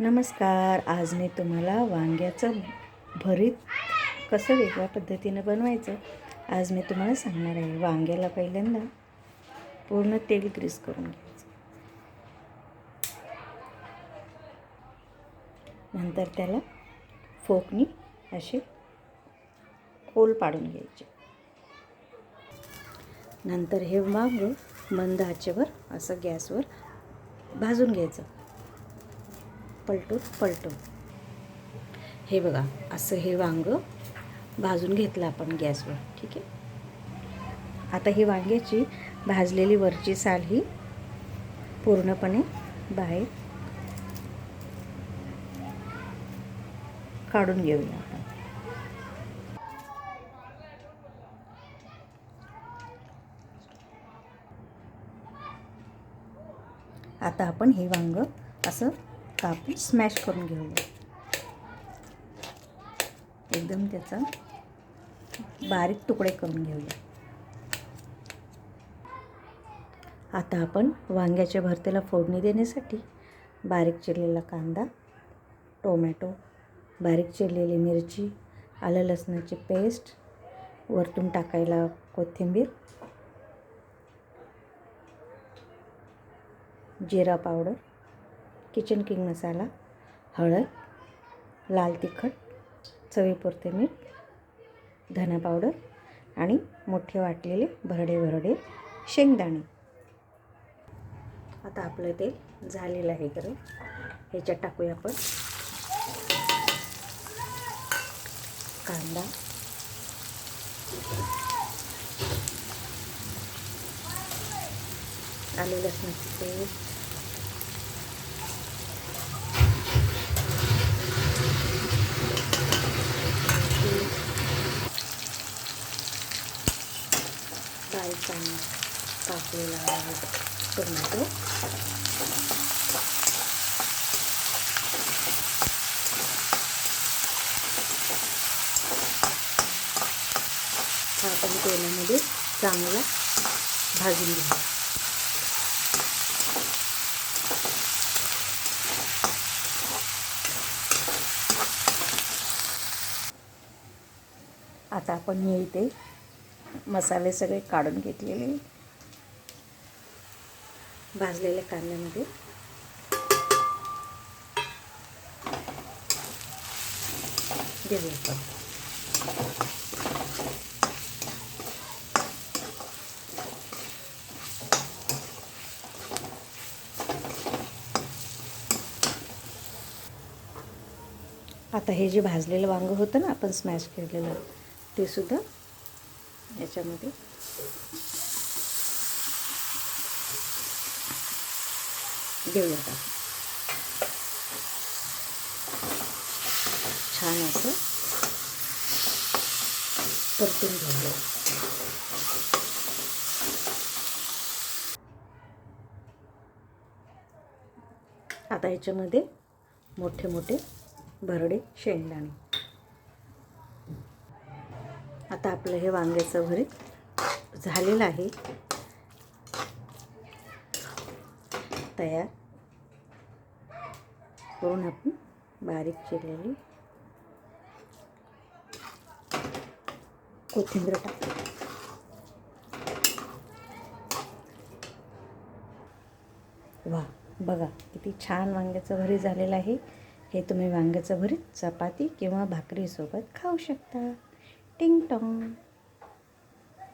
नमस्कार. आज मी तुम्हाला वांग्याचं भरीत कसं वेगळ्या पद्धतीनं बनवायचं आज मी तुम्हाला सांगणार आहे. वांग्याला पहिल्यांदा पूर्ण तेल ग्रीस करून घ्यायचं. नंतर त्याला फोकनी असे होल पाडून घ्यायचे. नंतर हे वांग मंद आचेवर असं गॅसवर भाजून घ्यायचं. पलटून हे बघा असं हे वांग भाजून घेतलं आपण गॅसवर. ठीक आहे. आता ही वांग्याची भाजलेली वरची साल ही पूर्णपणे बाहेर काढून घेऊया आपण. आता आपण हे वांग असं कापून स्मॅश करून घेऊया. एकदम त्याचा बारीक तुकडे करून घेऊया. आता आपण वांग्याच्या भरतेला फोडणी देण्यासाठी बारीक चिरलेला कांदा, टोमॅटो, बारीक चिरलेली मिरची, आलं लसणाची पेस्ट, वरतून टाकायला कोथिंबीर, जिरा पावडर, किचन किंग मसाला, हळद, लाल तिखट, चवीपुरते मीठ, धना पावडर आणि मोठे वाटलेले भरडे शेंगदाणे. आता आपलं ते झालेलं आहे. गरम ह्याच्यात टाकूया आपण कांदा, आलं लसणाची पेस्ट, बारीक कापलेला टोमॅटो, हा आपण तेलामध्ये चांगला भाजून घेऊ. आता आपण हे इथे मसाले सगळे काढून घेतलेले भाजलेल्या कांद्यामध्ये घेऊया आपण. आता हे जे भाजलेलं वांग होतं ना आपण स्मॅश केलेलं ते सुद्धा याच्यामध्ये घेऊयात. छान असं परतून घेऊया. आता याच्यामध्ये मोठे भरडे शेंगदाणे. आता आपलं हे वांग्याचं भरीत झालेलं आहे तयार. करून आपण बारीक चिरलेली कोथिंबीर टाकू. वा, बघा किती छान वांग्याचं भरीत झालेलं आहे. हे तुम्ही वांग्याचं भरीत चपाती किंवा भाकरीसोबत खाऊ शकता. टिंग टॉंग.